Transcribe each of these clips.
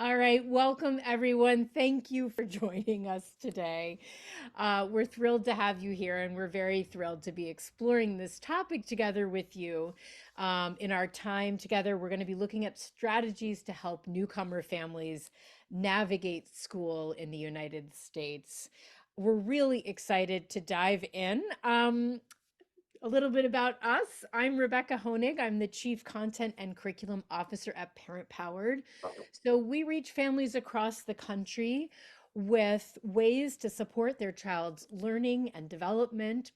All right, welcome everyone. Thank you for joining us today. We're thrilled to have you here, and we're very thrilled to be exploring this topic together with you. In our time together, we're going to be looking at strategies to help newcomer families navigate school in the United States. We're really excited to dive in. A little bit about us. I'm Rebecca Honig. I'm the Chief Content and Curriculum Officer at Parent Powered. So we reach families across the country with ways to support their child's learning and development.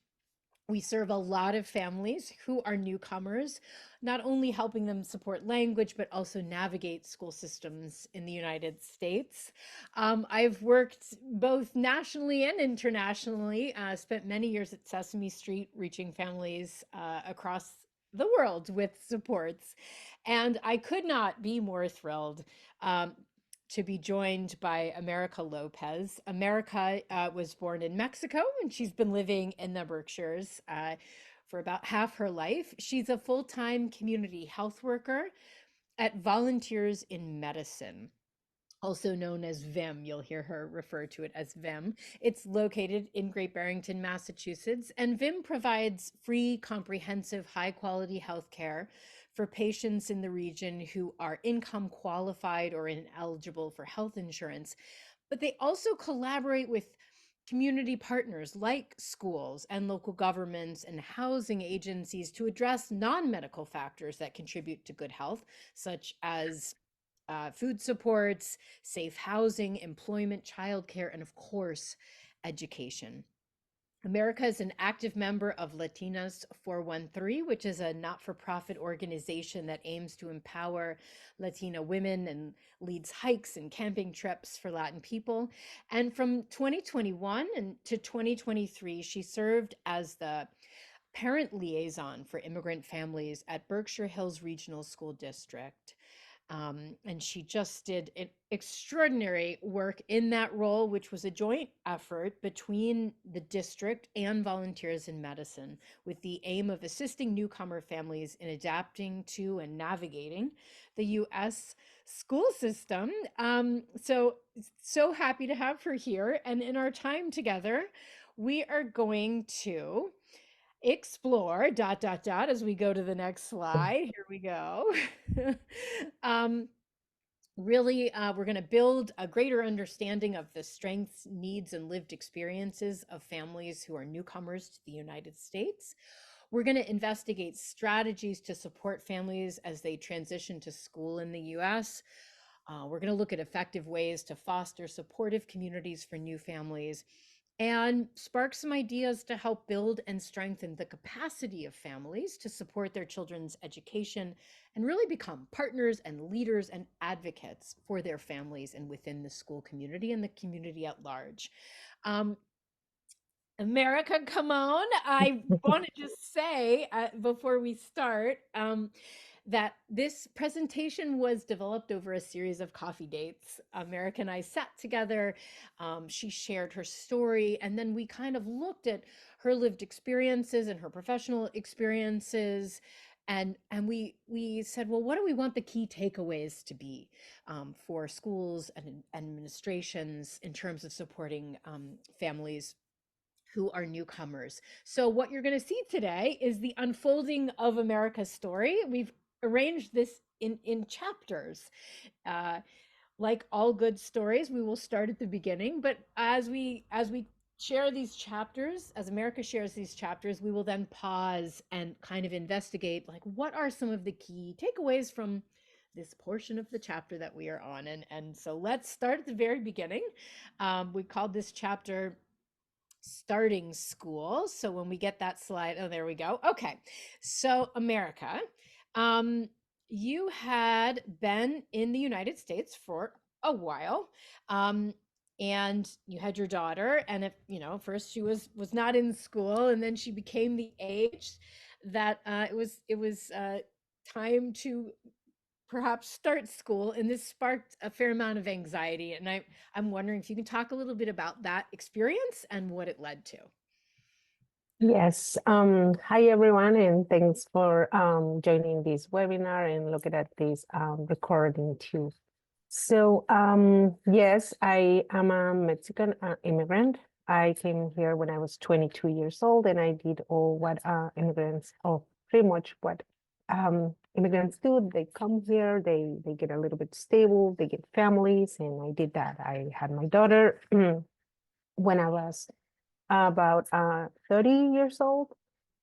We serve a lot of families who are newcomers, not only helping them support language, but also navigate school systems in the United States. I've worked both nationally and internationally, spent many years at Sesame Street, reaching families across the world with supports. And I could not be more thrilled to be joined by America Lopez. America was born in Mexico, and she's been living in the Berkshires for about half her life. She's a full-time community health worker at Volunteers in Medicine, also known as VIM. You'll hear her refer to it as VIM. It's located in Great Barrington, Massachusetts, and VIM provides free, comprehensive, high-quality health care for patients in the region who are income qualified or ineligible for health insurance. But they also collaborate with community partners like schools and local governments and housing agencies to address non-medical factors that contribute to good health, such as food supports, safe housing, employment, childcare, and of course, education. America is an active member of Latinas 413, which is a not-for-profit organization that aims to empower Latina women and leads hikes and camping trips for Latin people. And from 2021 to 2023, she served as the parent liaison for immigrant families at Berkshire Hills Regional School District. And she just did an extraordinary work in that role, which was a joint effort between the district and Volunteers in Medicine, with the aim of assisting newcomer families in adapting to and navigating the U.S. school system. So happy to have her here. And in our time together, we are going to explore as we go to the next slide. Here we go. um, Really, we're going to build a greater understanding of the strengths, needs, and lived experiences of families who are newcomers to the United States. We're going to investigate strategies to support families as they transition to school in the US. We're going to look at effective ways to foster supportive communities for new families and spark some ideas to help build and strengthen the capacity of families to support their children's education and really become partners and leaders and advocates for their families and within the school community and the community at large. America, come on. I want to just say before we start that this presentation was developed over a series of coffee dates. America and I sat together. She shared her story, and then we kind of looked at her lived experiences and her professional experiences. And we said, well, what do we want the key takeaways to be for schools and administrations in terms of supporting families who are newcomers? So what you're going to see today is the unfolding of America's story. We've arranged this in chapters. Uh, like all good stories, we will start at the beginning, but as we share these chapters, as America shares these chapters, we will then pause and kind of investigate, like, what are some of the key takeaways from this portion of the chapter that we are on. And so let's start at the very beginning. We called this chapter starting school. So when we get that slide, oh, there we go. Okay. So America, you had been in the United States for a while. And you had your daughter, and if first she was not in school, and then she became the age that it was time to perhaps start school, and this sparked a fair amount of anxiety. And I'm wondering if you can talk a little bit about that experience and what it led to. Yes. Hi, everyone, and thanks for joining this webinar and looking at this recording too. Yes, I am a Mexican immigrant. I came here when I was 22 years old, and I did all what immigrants, or pretty much what immigrants do. They come here, they get a little bit stable, they get families, and I did that. I had my daughter when I was about 30 years old.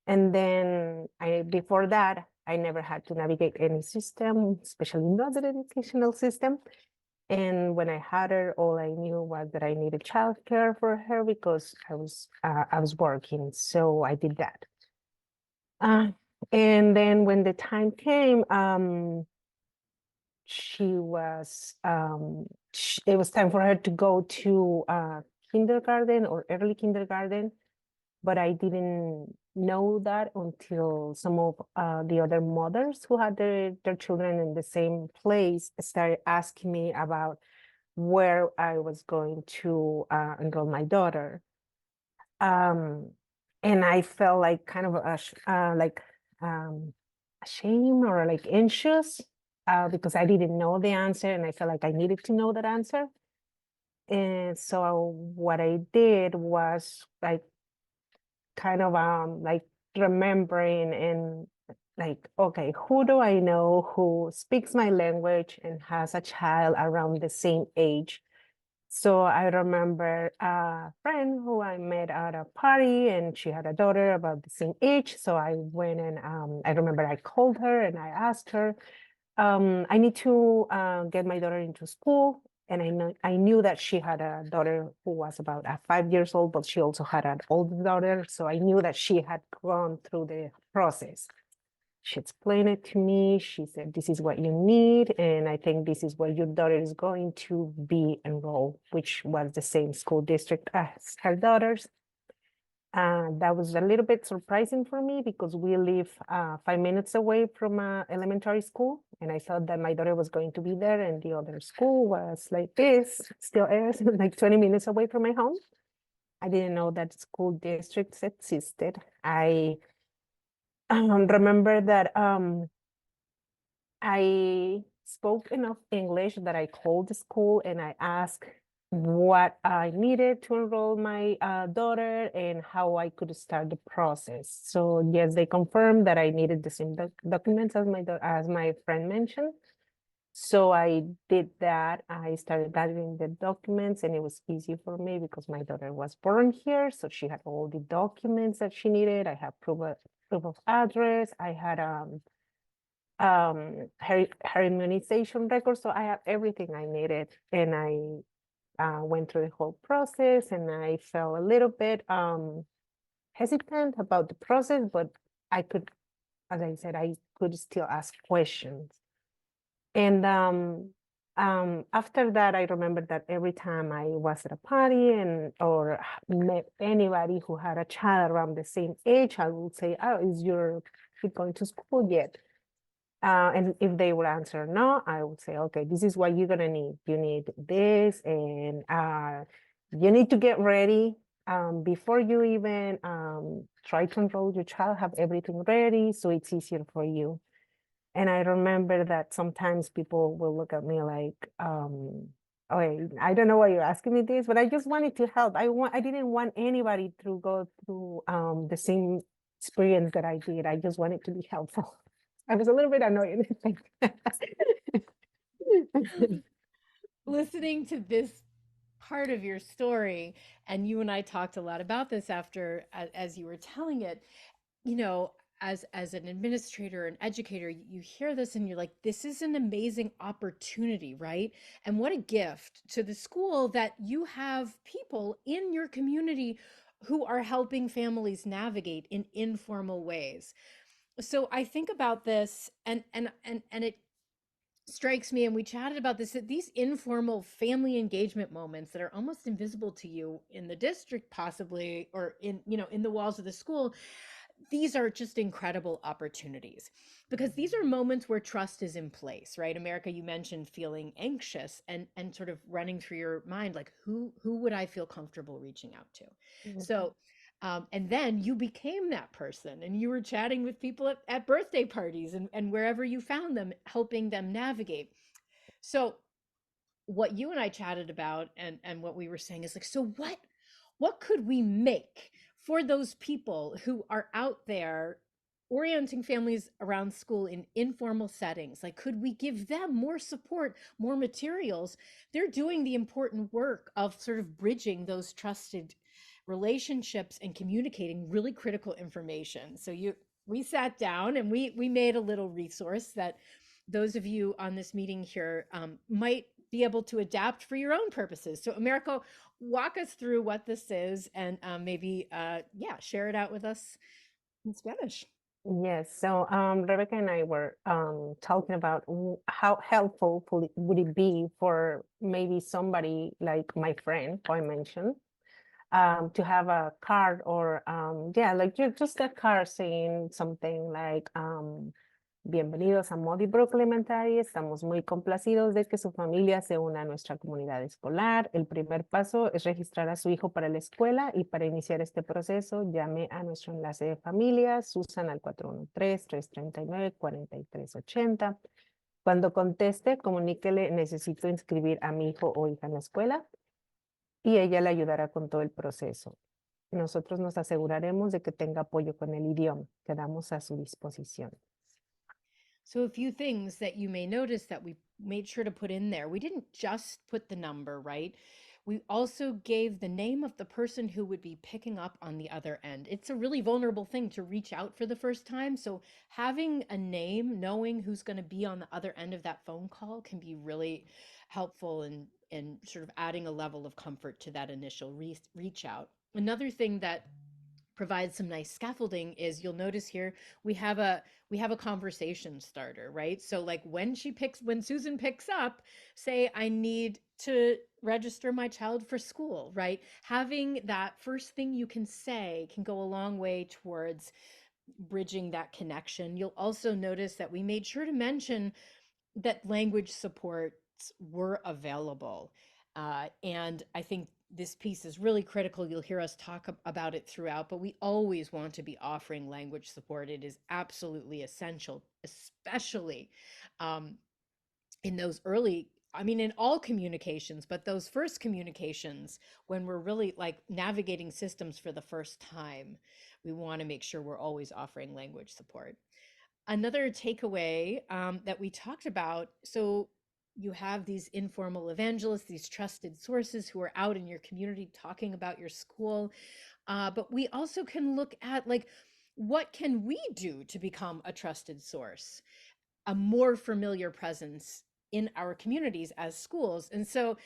And then before that, I never had to navigate any system, especially not the educational system. And when I had her, all I knew was that I needed childcare for her because I was working, so I did that. Uh, and then when the time came, it was time for her to go to kindergarten or early kindergarten, but I didn't know that until some of the other mothers who had their children in the same place started asking me about where I was going to enroll my daughter. Um, and I felt like kind of um, ashamed or like anxious because I didn't know the answer and I felt like I needed to know that answer. And so what I did was like kind of like remembering and like, okay, who do I know who speaks my language and has a child around the same age? So I remember a friend who I met at a party and she had a daughter about the same age. So I went and I remember I called her and I asked her, I need to get my daughter into school. And I knew that she had a daughter who was about 5 years old, but she also had an older daughter. So I knew that she had gone through the process. She explained it to me. She said, this is what you need. And I think this is where your daughter is going to be enrolled, which was the same school district as her daughter's. That was a little bit surprising for me because we live 5 minutes away from elementary school. And I thought that my daughter was going to be there and the other school was like this, still is like 20 minutes away from my home. I didn't know that school districts existed. I remember that I spoke enough English that I called the school and I asked what I needed to enroll my daughter and how I could start the process. So yes, they confirmed that I needed the same documents as as my friend mentioned. So I did that. I started gathering the documents and it was easy for me because my daughter was born here. So she had all the documents that she needed. I had proof of address. I had her immunization record. So I have everything I needed. And I went through the whole process and I felt a little bit hesitant about the process, but I could, as I said, I could still ask questions. And after that, I remember that every time I was at a party and or met anybody who had a child around the same age, I would say, "Oh, is your kid going to school yet?" And if they would answer no, I would say, okay, this is what you're gonna need. You need this, and you need to get ready before you even try to enroll your child. Have everything ready so it's easier for you. And I remember that sometimes people will look at me like, okay, I don't know why you're asking me this, but I just wanted to help. I didn't want anybody to go through the same experience that I did. I just wanted to be helpful. I was a little bit annoyed. Listening to this part of your story, and you and I talked a lot about this after as you were telling it, you know, as an administrator and educator, you hear this and you're like, this is an amazing opportunity, right? And what a gift to the school that you have people in your community who are helping families navigate in informal ways. So I think about this and it strikes me, and we chatted about this, that these informal family engagement moments that are almost invisible to you in the district possibly, or in, you know, in the walls of the school, these are just incredible opportunities because these are moments where trust is in place, right? America, you mentioned feeling anxious and sort of running through your mind like, who would I feel comfortable reaching out to? So and then you became that person and you were chatting with people at birthday parties and wherever you found them, helping them navigate. So what you and I chatted about, and what we were saying is like, so what could we make for those people who are out there orienting families around school in informal settings? Like, could we give them more support, more materials? They're doing the important work of sort of bridging those trusted relationships and communicating really critical information. So you we sat down and we made a little resource that those of you on this meeting here might be able to adapt for your own purposes. So, Americo, walk us through what this is, and maybe, yeah, share it out with us in Spanish. Yes, so Rebecca and I were talking about how helpful would it be for maybe somebody like my friend who I mentioned, to have a card or yeah, like just a card saying something like bienvenidos a Modibro Elementary. Estamos muy complacidos de que su familia se una a nuestra comunidad escolar. El primer paso es registrar a su hijo para la escuela y para iniciar este proceso llame a nuestro enlace de familias, Susan al 413-339-4380. Cuando conteste, comuníquele, necesito inscribir a mi hijo o hija en la escuela y ella le ayudará con todo el proceso. Nosotros nos aseguraremos de que tenga apoyo con el idioma. Quedamos a su disposición. So, a few things that you may notice that we made sure to put in there. We didn't just put the number, right? We also gave the name of the person who would be picking up on the other end. It's a really vulnerable thing to reach out for the first time. So, having a name, knowing who's going to be on the other end of that phone call can be really helpful in sort of adding a level of comfort to that initial reach out. Another thing that provides some nice scaffolding is, you'll notice here we have a conversation starter, right? So like when Susan picks up, say, I need to register my child for school, right? Having that first thing you can say can go a long way towards bridging that connection. You'll also notice that we made sure to mention that language supports were available. And I think this piece is really critical. You'll hear us talk about it throughout, but we always want to be offering language support. It is absolutely essential, especially um, in those early, I mean, in all communications, but those first communications, when we're really like navigating systems for the first time, we want to make sure we're always offering language support. Another takeaway that we talked about, so you have these informal evangelists, these trusted sources who are out in your community talking about your school. But we also can look at like, what can we do to become a trusted source, a more familiar presence in our communities as schools? And so,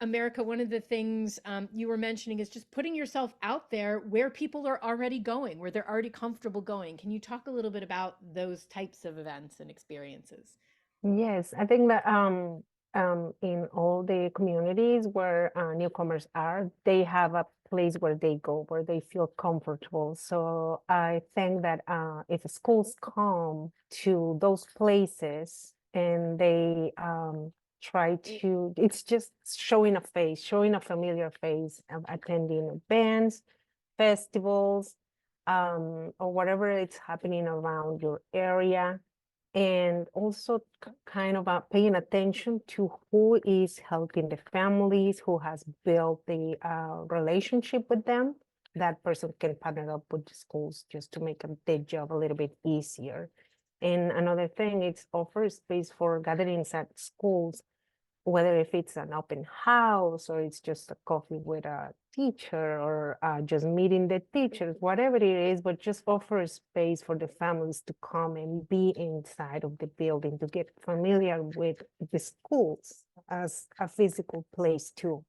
America, one of the things you were mentioning is just putting yourself out there where people are already going, where they're already comfortable going. Can you talk a little bit about those types of events and experiences? Yes, I think that in all the communities where newcomers are, they have a place where they go, where they feel comfortable. So I think that if schools come to those places and they try to, it's just showing a face, showing a familiar face, attending events, festivals, or whatever it's happening around your area, and also kind of paying attention to who is helping the families, who has built the relationship with them. That person can partner up with the schools just to make their job a little bit easier. And another thing, it's offer space for gatherings at schools, whether if it's an open house or it's just a coffee with a teacher or just meeting the teachers, whatever it is, but just offer a space for the families to come and be inside of the building, to get familiar with the schools as a physical place too.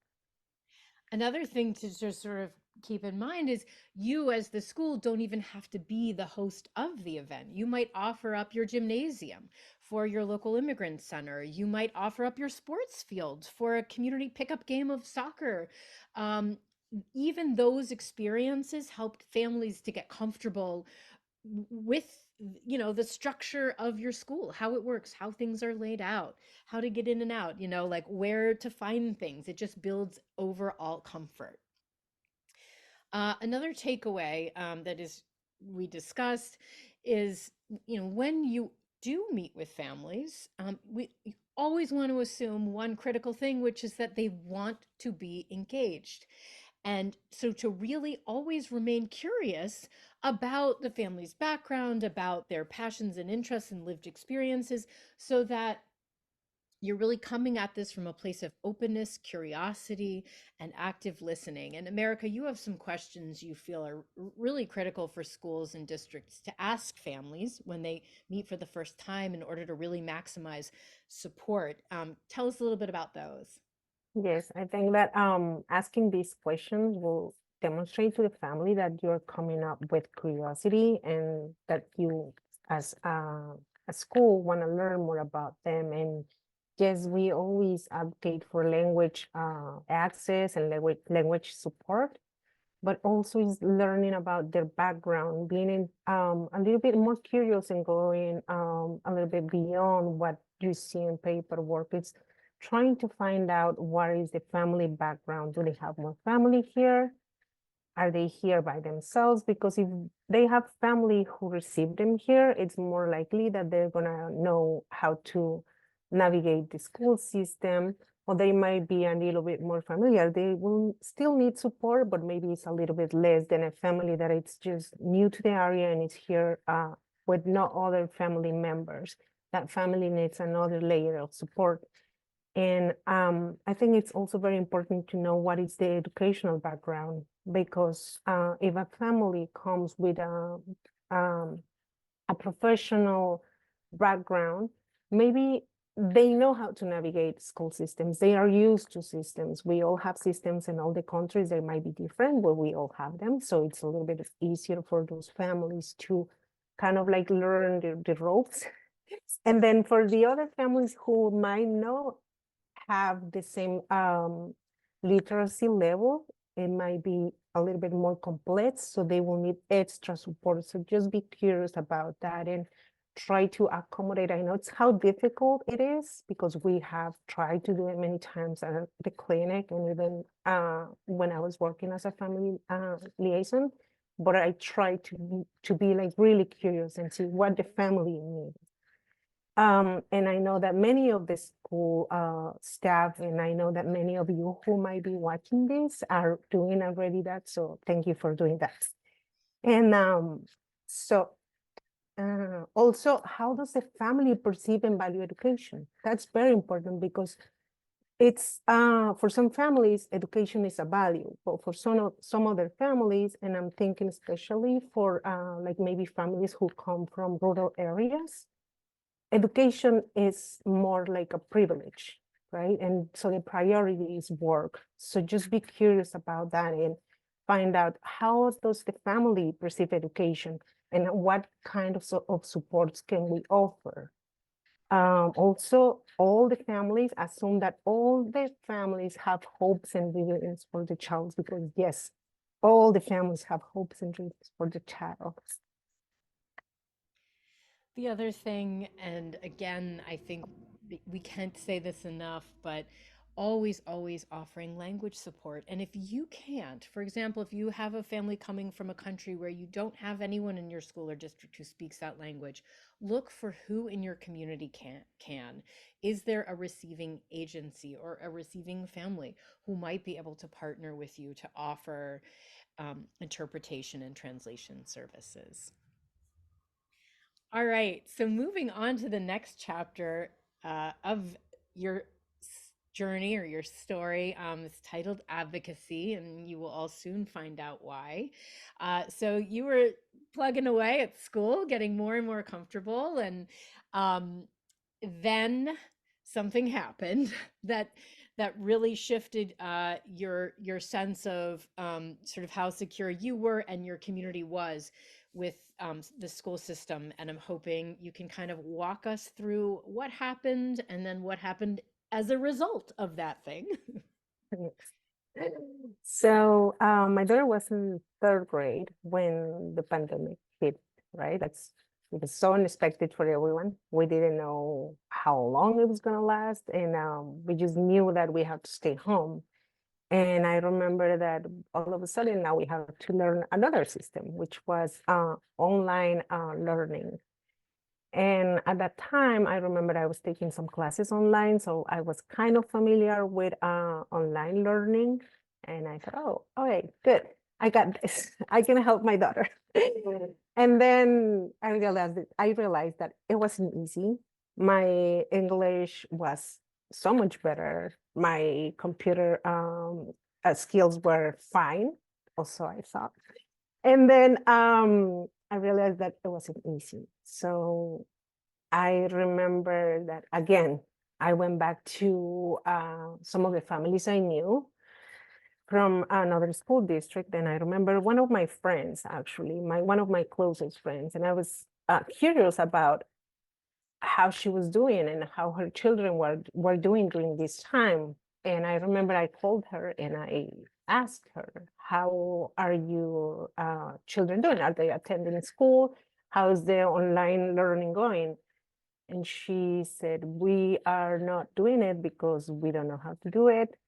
Another thing to just sort of keep in mind is, you as the school don't even have to be the host of the event. You might offer up your gymnasium for your local immigrant center. You might offer up your sports field for a community pickup game of soccer. Um, Even those experiences helped families to get comfortable with, the structure of your school, how it works, how things are laid out, how to get in and out, like where to find things. It just builds overall comfort. Another takeaway that is we discussed is, when you do meet with families, we always want to assume one critical thing, which is that they want to be engaged. And so to really always remain curious about the family's background, about their passions and interests and lived experiences, so that you're really coming at this from a place of openness, curiosity, and active listening. And America, you have some questions you feel are really critical for schools and districts to ask families when they meet for the first time in order to really maximize support. Tell us a little bit about those. Yes, I think that asking these questions will demonstrate to the family that you're coming up with curiosity and that you, as a school, want to learn more about them. And yes, we always advocate for language access and language support, but also is learning about their background, being a little bit more curious and going a little bit beyond what you see in paperwork. It's trying to find out what is the family background. Do they have more family here? Are they here by themselves? Because if they have family who receive them here, it's more likely that they're gonna know how to navigate the school system, or they might be a little bit more familiar. They will still need support, but maybe it's a little bit less than a family that it's just new to the area and it's here with no other family members. That family needs another layer of support. And I think it's also very important to know what is the educational background, because if a family comes with a professional background, maybe they know how to navigate school systems. They are used to systems. We all have systems in all the countries. They might be different, but we all have them. So it's a little bit easier for those families to kind of like learn the ropes. And then for the other families who might not have the same literacy level, it might be a little bit more complex, so they will need extra support. So just be curious about that and try to accommodate. I know it's how difficult it is because we have tried to do it many times at the clinic and even when I was working as a family liaison, but I try to be like really curious and see what the family needs. And I know that many of the school staff, and I know that many of you who might be watching this are doing already that. So thank you for doing that. And so also, how does the family perceive and value education? That's very important because it's for some families, education is a value, but for some other families, and I'm thinking especially for like maybe families who come from rural areas, education is more like a privilege, right? And so the priority is work. So just be curious about that and find out how does the family perceive education and what kind of supports can we offer. Also, all the families assume that all the families have hopes and dreams for the child, because yes, all the families have hopes and dreams for the child. The other thing, and again, I think we can't say this enough, but always offering language support. And if you can't, for example, if you have a family coming from a country where you don't have anyone in your school or district who speaks that language, look for who in your community can. Is there a receiving agency or a receiving family who might be able to partner with you to offer interpretation and translation services? All right. So moving on to the next chapter of your journey or your story, it's titled Advocacy, and you will all soon find out why. So you were plugging away at school, getting more and more comfortable, and um, then something happened that really shifted your sense of sort of how secure you were and your community was with the school system. And I'm hoping you can kind of walk us through what happened and then what happened as a result of that thing. So my daughter was in third grade when the pandemic hit, right? It was so unexpected for everyone. We didn't know how long it was gonna last, and we just knew that we had to stay home. And I remember that all of a sudden now we have to learn another system, which was online learning. And at that time, I remember I was taking some classes online, so I was kind of familiar with online learning. And I thought, oh, okay, good. I got this. I can help my daughter. And then I realized that it wasn't easy. My English was so much better. My computer skills were fine, also I thought. And then I realized that it wasn't easy. So I remember that again, I went back to some of the families I knew from another school district. And I remember one of my friends, actually, one of my closest friends, and I was curious about how she was doing and how her children were doing during this time. And I remember I called her and I asked her, how are your children doing? Are they attending school? How is the online learning going? And she said, we are not doing it because we don't know how to do it.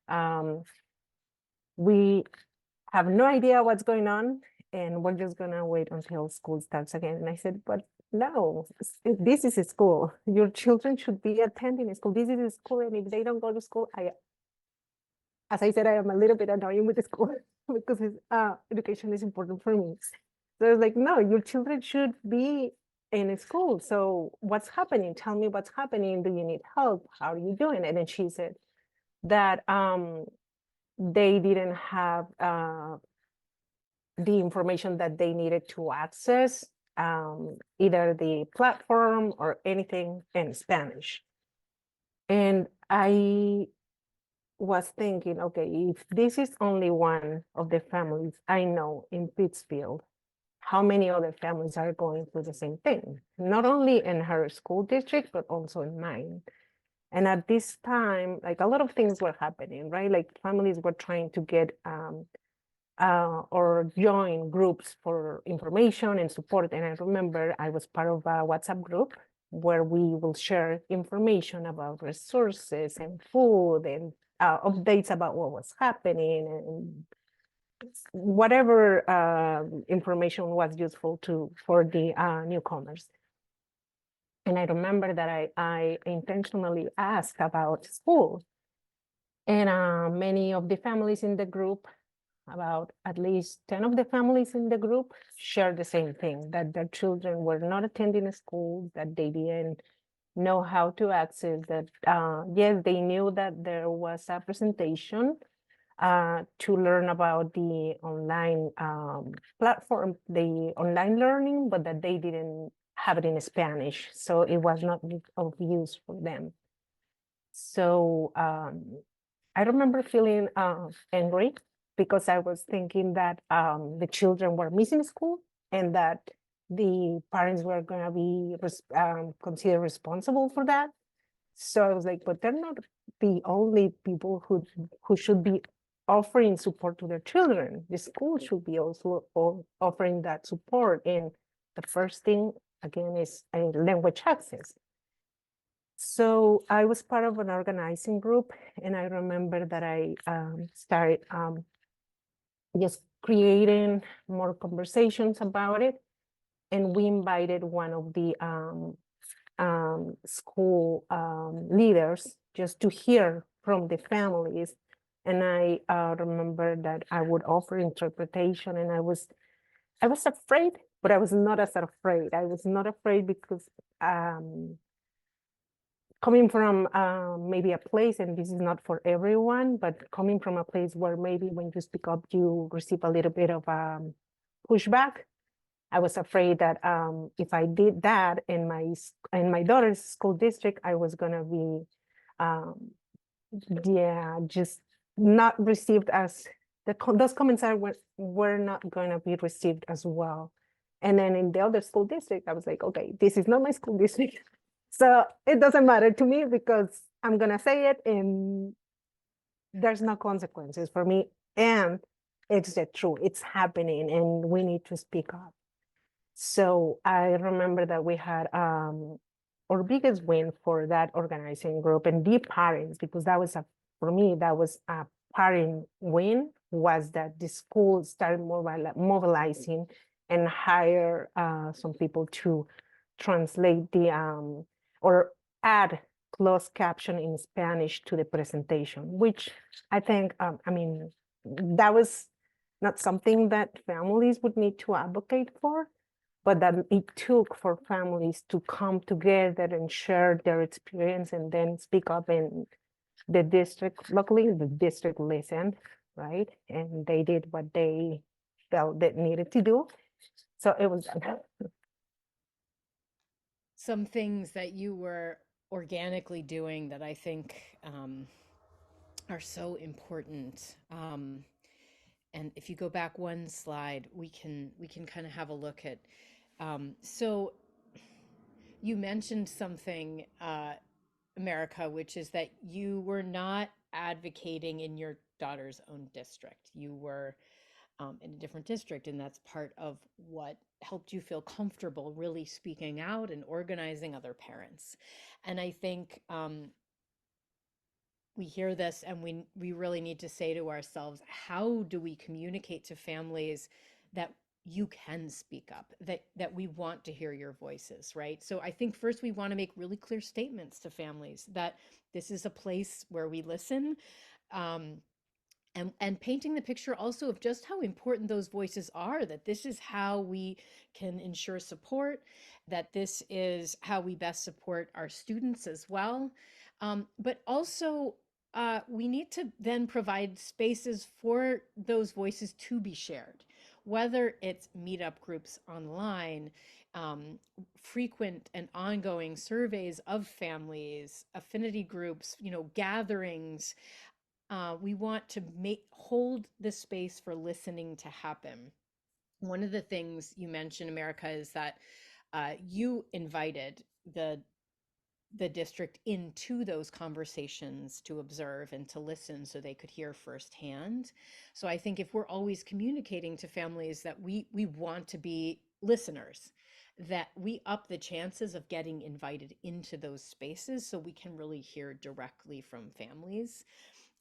We have no idea what's going on, and we're just gonna wait until school starts again. And I said, but no, this is a school. Your children should be attending school. This is a school, and if they don't go to school, as I said, I am a little bit annoying with the school because education is important for me. So I was like, no, your children should be in school. So what's happening? Tell me what's happening. Do you need help? How are you doing? And then she said that they didn't have the information that they needed to access either the platform or anything in Spanish. And I was thinking, okay, if this is only one of the families I know in Pittsfield, how many other families are going through the same thing? Not only in her school district, but also in mine. And at this time, like a lot of things were happening, right? Like families were trying to get or join groups for information and support. And I remember I was part of a WhatsApp group where we will share information about resources and food and updates about what was happening and whatever information was useful for the newcomers. And I remember that I intentionally asked about school. And many of the families in the group, about at least 10 of the families in the group, shared the same thing, that their children were not attending school, that they didn't know how to access that. Yes, they knew that there was a presentation to learn about the online platform, the online learning, but that they didn't have it in Spanish. So it was not of use for them. So I remember feeling angry because I was thinking that the children were missing school and that the parents were going to be considered responsible for that. So I was like, but they're not the only people who should be offering support to their children. The school should be also offering that support. And the first thing, again, is language access. So I was part of an organizing group, and I remember that I started just creating more conversations about it. And we invited one of the school leaders just to hear from the families. And I remember that I would offer interpretation, and I was afraid, but I was not as afraid. I was not afraid because coming from maybe a place, and this is not for everyone, but coming from a place where maybe when you speak up, you receive a little bit of pushback. I was afraid that if I did that in my daughter's school district, I was gonna be, just not received as those comments were not gonna be received as well. And then in the other school district, I was like, okay, this is not my school district. So it doesn't matter to me because I'm gonna say it and there's no consequences for me. And it's the truth, it's happening and we need to speak up. So I remember that we had our biggest win for that organizing group and the parents, because for me, that was a parent win, was that the school started mobilizing and hire some people to translate the or add closed caption in Spanish to the presentation, which I think, I mean, that was not something that families would need to advocate for, but that it took for families to come together and share their experience and then speak up in the district. Luckily, the district listened, right? And they did what they felt that needed to do. So it was Some things that you were organically doing that I think are so important. And if you go back one slide, we can kind of have a look at. So you mentioned something, America, which is that you were not advocating in your daughter's own district. You were in a different district, and that's part of what helped you feel comfortable really speaking out and organizing other parents. And I think we hear this and we really need to say to ourselves, how do we communicate to families that you can speak up, that we want to hear your voices, right? So I think first we want to make really clear statements to families that this is a place where we listen, um, and painting the picture also of just how important those voices are, that this is how we can ensure support, that this is how we best support our students as well. But also, we need to then provide spaces for those voices to be shared, whether it's meetup groups online, frequent and ongoing surveys of families, affinity groups, gatherings. We want to hold the space for listening to happen. One of the things you mentioned, America, is that you invited the district into those conversations to observe and to listen so they could hear firsthand. So I think if we're always communicating to families that we want to be listeners, that we up the chances of getting invited into those spaces so we can really hear directly from families.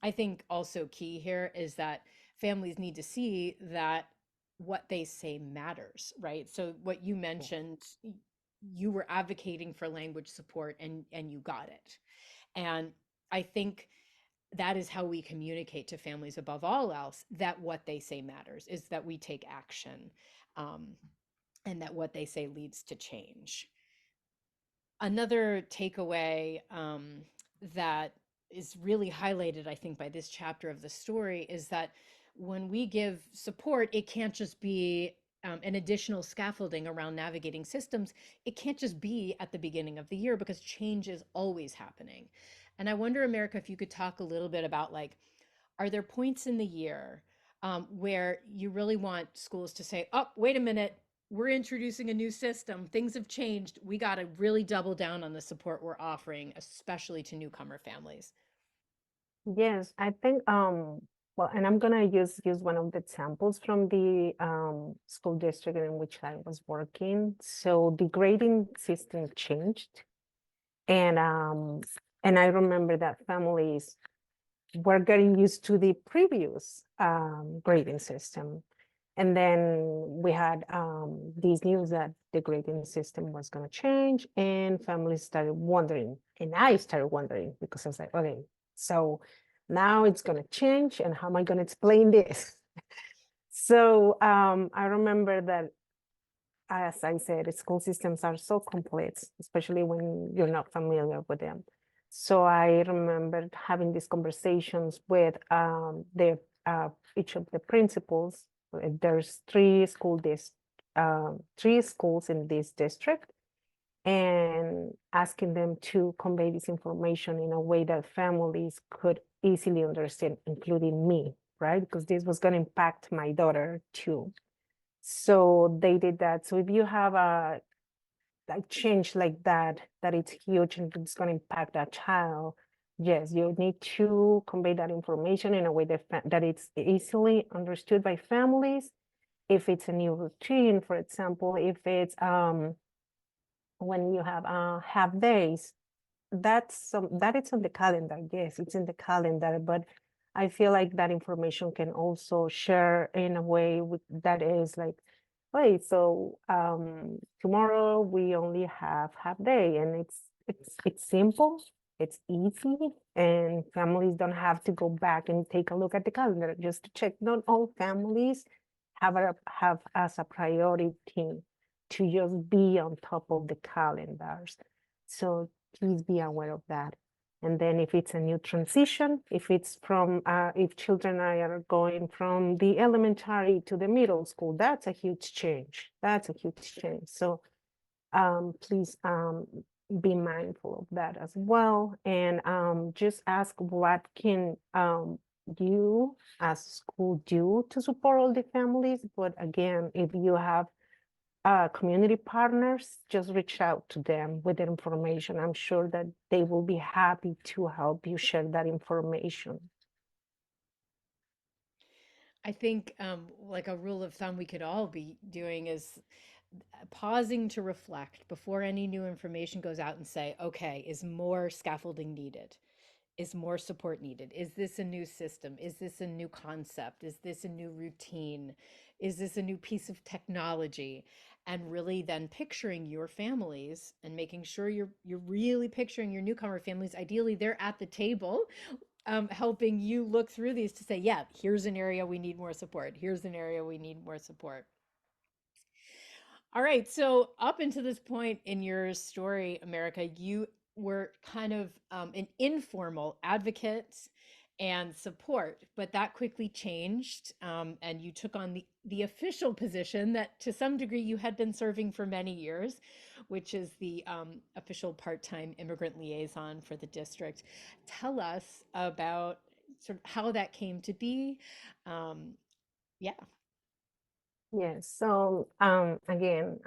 I think also key here is that families need to see that what they say matters, right? So what you mentioned, you were advocating for language support and you got it. And I think that is how we communicate to families above all else, that what they say matters, is that we take action, um, and that what they say leads to change. Another takeaway that is really highlighted, I think, by this chapter of the story is that when we give support, it can't just be an additional scaffolding around navigating systems. It can't just be at the beginning of the year because change is always happening. And I wonder, America, if you could talk a little bit about, like, are there points in the year where you really want schools to say, oh, wait a minute, we're introducing a new system, things have changed, we got to really double down on the support we're offering, especially to newcomer families? yes, I think well, and I'm gonna use one of the examples from the school district in which I was working. So the grading system changed, and I remember that families were getting used to the previous grading system. And then we had these news that the grading system was going to change, and families started wondering, and I started wondering because I was like, okay, so now it's going to change, and how am I going to explain this? So I remember that, as I said, school systems are so complex, especially when you're not familiar with them. So I remember having these conversations with each of the principals. There's three schools in this district, and asking them to convey this information in a way that families could easily understand, including me, right? Because this was going to impact my daughter too. So they did that. So if you have a like change like that, that it's huge and it's going to impact that child, yes, you need to convey that information in a way that it's easily understood by families. If it's a new routine, for example, if it's when you have half days, that it's on the calendar. Yes, it's in the calendar, but I feel like that information can also share in a way that is like hey, so tomorrow we only have half day, and it's simple, it's easy, and families don't have to go back and take a look at the calendar just to check. Not all families have as a priority to just be on top of the calendars. So please be aware of that. And then if it's a new transition, if it's from, if children are going from the elementary to the middle school, that's a huge change. That's a huge change. So please be mindful of that as well. And just ask what can you as school do to support all the families. But again, if you have community partners, just reach out to them with the information. I'm sure that they will be happy to help you share that information. I think like a rule of thumb we could all be doing is pausing to reflect before any new information goes out and say, okay, is more scaffolding needed? Is more support needed? Is this a new system? Is this a new concept? Is this a new routine? Is this a new piece of technology? And really then picturing your families and making sure you're really picturing your newcomer families. Ideally, they're at the table helping you look through these to say, yeah, here's an area we need more support. Here's an area we need more support. All right. So, up until this point in your story, America, you were kind of an informal advocate and support, but that quickly changed, and you took on the official position that, to some degree, you had been serving for many years, which is the official part-time immigrant liaison for the district. Tell us about sort of how that came to be. Um, yeah. Yes. So again,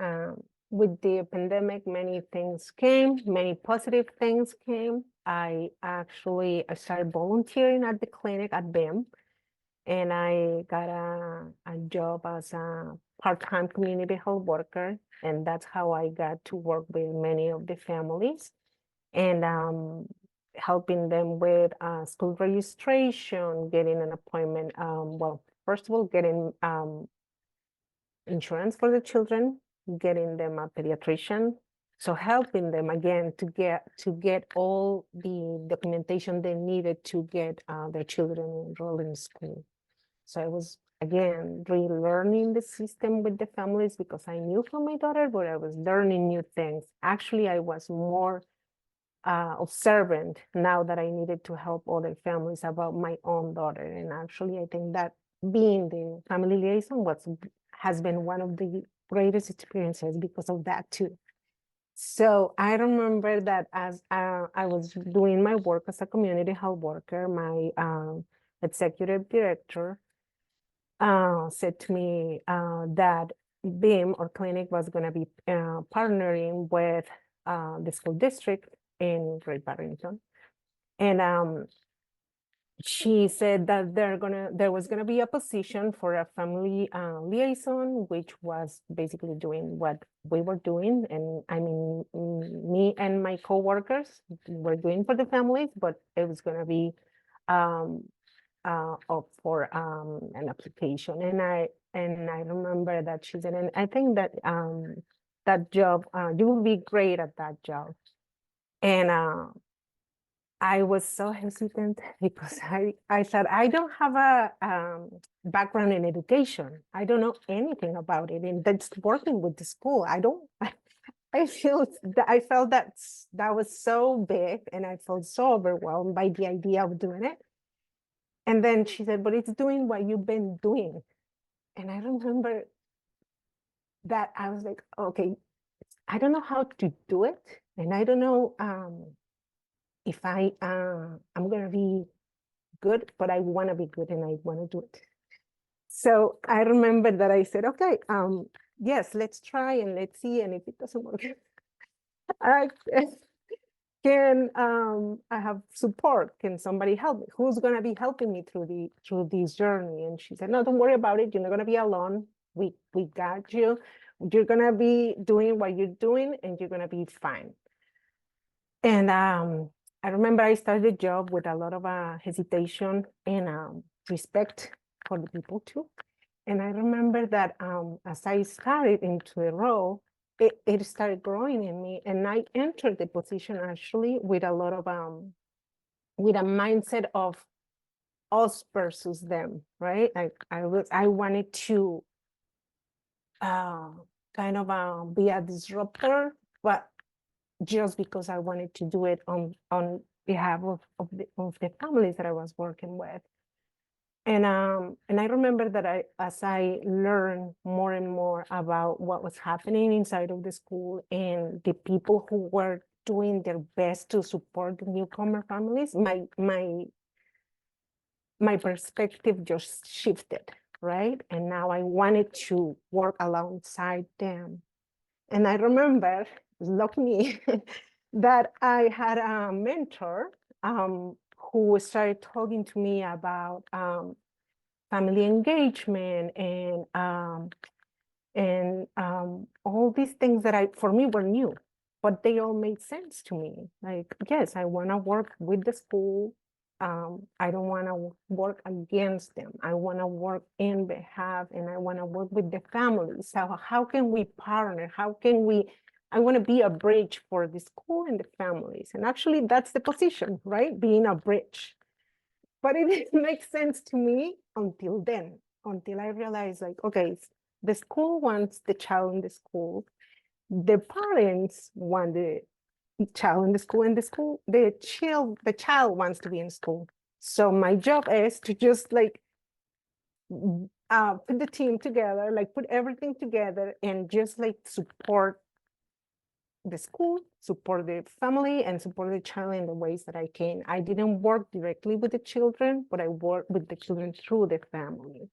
with the pandemic, many things came, many positive things came. I started volunteering at the clinic at BIM, and I got a job as a part-time community health worker, and that's how I got to work with many of the families and helping them with school registration, getting an appointment. Well, first of all, getting insurance for the children, getting them a pediatrician. So helping them again to get all the documentation they needed to get their children enrolled in school. So I was again relearning the system with the families because I knew from my daughter, but I was learning new things. Actually, I was more observant now that I needed to help other families about my own daughter. And actually, I think that being the family liaison has been one of the greatest experiences because of that too. So I remember that as I was doing my work as a community health worker, my executive director said to me that BIM or clinic was going to be partnering with the school district in Great Barrington. And she said that there was gonna be a position for a family liaison, which was basically doing what we were doing. And I mean, me and my coworkers were doing for the families, but it was gonna be up for an application. And I remember that she said, and I think that that job, you will be great at that job. And I was so hesitant because I thought I don't have a background in education. I don't know anything about it, and that's working with the school. I don't. I felt that was so big, and I felt so overwhelmed by the idea of doing it. And then she said, "But it's doing what you've been doing," and I remember that I was like, "Okay, I don't know how to do it, and I don't know if I'm gonna be good, but I want to be good and I want to do it." So I remember that I said, okay, yes, let's try and let's see. And if it doesn't work, I can I have support? Can somebody help me? Who's gonna be helping me through this journey? And she said, no, don't worry about it. You're not gonna be alone. We got you. You're gonna be doing what you're doing and you're gonna be fine. And I remember I started the job with a lot of hesitation and respect for the people too. And I remember that as I started into the role, it started growing in me. And I entered the position actually with a lot of, with a mindset of us versus them, right? Like I wanted to uh, kind of be a disruptor, but just because I wanted to do it on behalf of the families that I was working with. And I remember that as I learned more and more about what was happening inside of the school and the people who were doing their best to support the newcomer families, my perspective just shifted, right? And now I wanted to work alongside them. And I remember, lucky me, that I had a mentor who started talking to me about family engagement and all these things that for me were new, but they all made sense to me. Like, yes, I want to work with the school. I don't want to work against them. I want to work in behalf, and I want to work with the families. So how can we partner? How can we? I want to be a bridge for the school and the families. And actually, that's the position, right? Being a bridge. But it didn't make sense to me until then, until I realized, like, okay, the school wants the child in the school, the parents want the child in the school, and the child wants to be in school. So my job is to just like put the team together, like put everything together and just like support the school, support the family, and support the child in the ways that I can. I didn't work directly with the children, but I worked with the children through the family.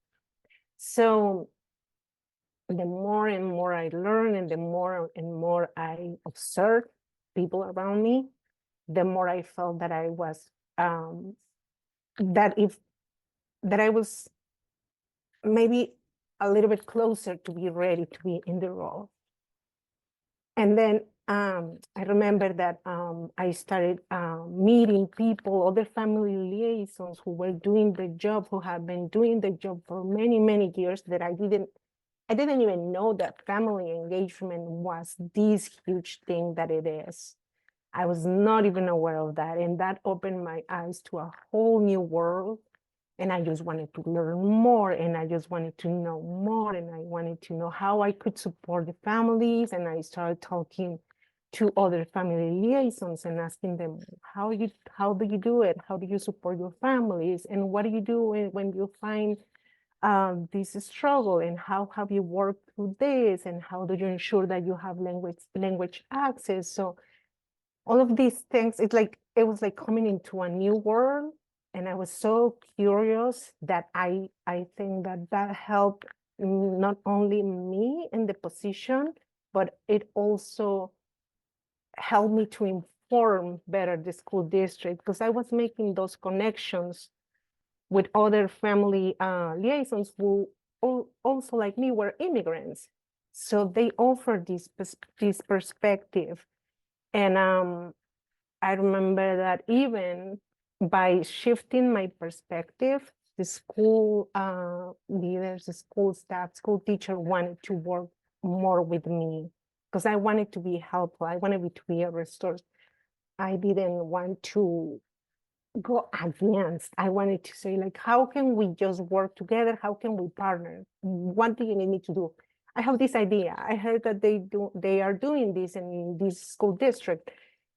So the more and more I learn and the more and more I observe people around me, the more I felt that I was that if that I was maybe a little bit closer to be ready to be in the role. And then I remember that I started meeting people, other family liaisons who were doing the job, who have been doing the job for many, many years that I didn't even know that family engagement was this huge thing that it is. I was not even aware of that. And that opened my eyes to a whole new world. And I just wanted to learn more, and I just wanted to know more, and I wanted to know how I could support the families. And I started talking to other family liaisons and asking them, how do you do it? How do you support your families? And what do you do when you find this struggle, and how have you worked through this, and how do you ensure that you have language access? So all of these things, it was like coming into a new world, and I was so curious that I think that helped not only me in the position, but it also helped me to inform better the school district, because I was making those connections with other family liaisons who also like me were immigrants. So they offered this perspective. And I remember that even by shifting my perspective, the school leaders, the school staff, school teacher wanted to work more with me, because I wanted to be helpful. I wanted to be a resource. I didn't want to go against. I wanted to say, like, how can we just work together? How can we partner? What do you need me to do? I have this idea. I heard that they are doing this in this school district,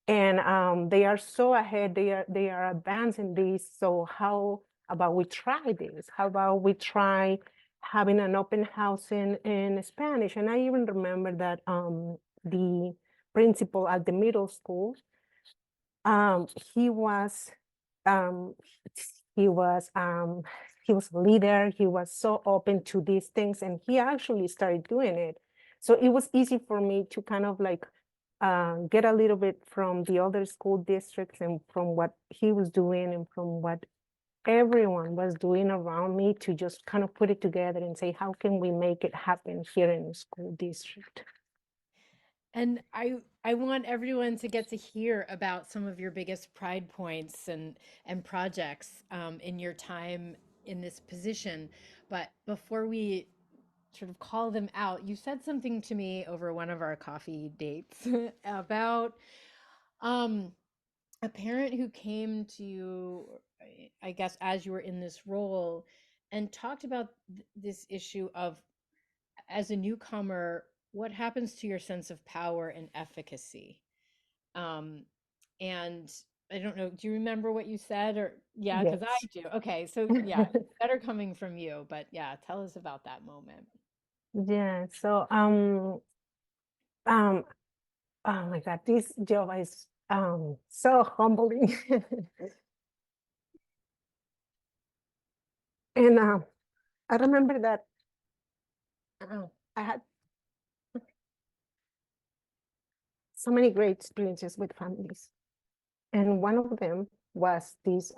and they are so ahead. They are advancing this. So how about we try this? How about we try having an open house in Spanish? And I even remember that the principal at the middle school, he was um, he was um, he was a leader. He was so open to these things, and he actually started doing it. So it was easy for me to kind of like get a little bit from the other school districts and from what he was doing and from what everyone was doing around me, to just kind of put it together and say, how can we make it happen here in the school district? And I want everyone to get to hear about some of your biggest pride points and projects in your time in this position. But before we sort of call them out, you said something to me over one of our coffee dates about um, a parent who came to you, I guess, as you were in this role, and talked about this issue of, as a newcomer, what happens to your sense of power and efficacy? Um, and I don't know, do you remember what you said? Or, yeah, because I Yes. do. Okay, so yeah, better coming from you, but yeah, tell us about that moment. Yeah. So um oh my God, this job is so humbling. And I remember that I had so many great experiences with families. And one of them was this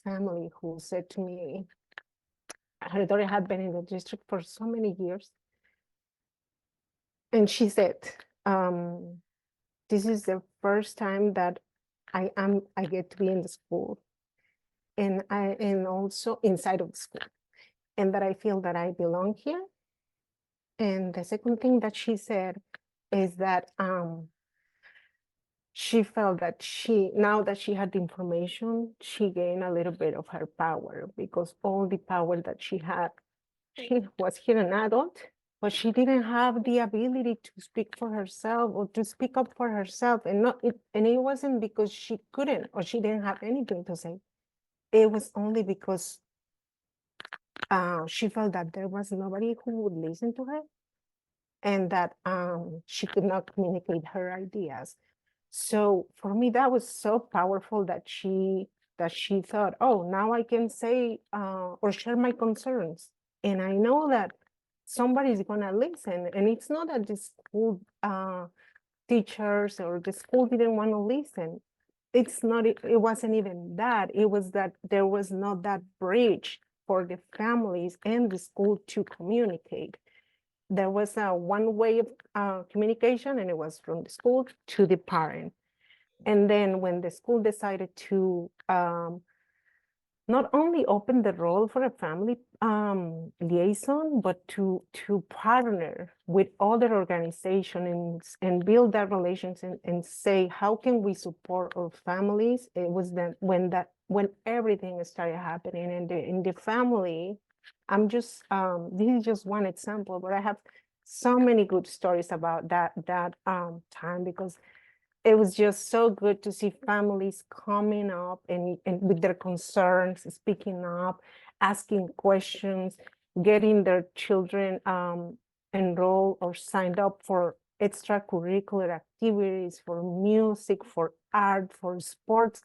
family who said to me, her daughter had been in the district for so many years. And she said, this is the first time that I get to be in the school, and also inside of the school, and that I feel that I belong here. And the second thing that she said is that she felt that now that she had the information, she gained a little bit of her power, because all the power that she was here an adult, but she didn't have the ability to speak for herself or to speak up for herself. And it wasn't because she couldn't or she didn't have anything to say. It was only because she felt that there was nobody who would listen to her, and that she could not communicate her ideas. So for me, that was so powerful that she thought, oh, now I can say or share my concerns, and I know that somebody's gonna listen. And it's not that the school teachers or the school didn't want to listen. It's not. It wasn't even that. It was that there was not that bridge for the families and the school to communicate. There was a one way of communication, and it was from the school to the parent. And then when the school decided to not only open the role for a family liaison, but to partner with other organizations and build that relations, and say, how can we support our families? It was then when everything started happening in the family. This is just one example, but I have so many good stories about that time, because it was just so good to see families coming up and with their concerns, speaking up, asking questions, getting their children enrolled or signed up for extracurricular activities, for music, for art, for sports.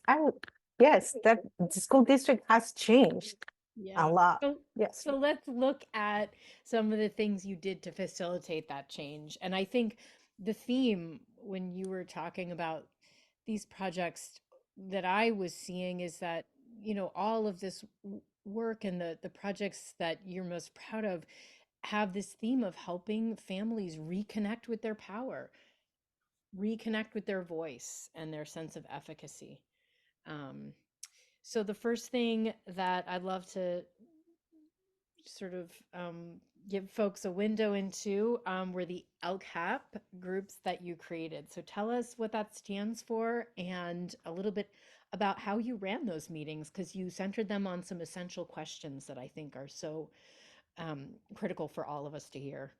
Yes, that the school district has changed a Yeah. lot. So Yes. so let's look at some of the things you did to facilitate that change. And I think the theme when you were talking about these projects that I was seeing is that, all of this work and the projects that you're most proud of have this theme of helping families reconnect with their power, reconnect with their voice and their sense of efficacy. Um, so the first thing that I'd love to sort of give folks a window into were the LCAP groups that you created. So tell us what that stands for and a little bit about how you ran those meetings, because you centered them on some essential questions that I think are so critical for all of us to hear.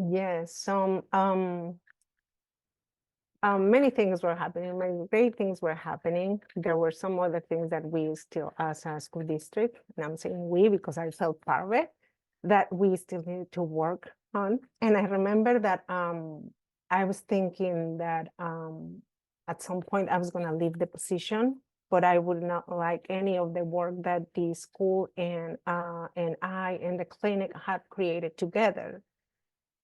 Yes. Many things were happening. Many great things were happening. There were some other things that we still, as a school district, and I'm saying we because I felt part of it, that we still need to work on. And I remember that I was thinking that at some point I was going to leave the position, but I would not like any of the work that the school and I and the clinic had created together.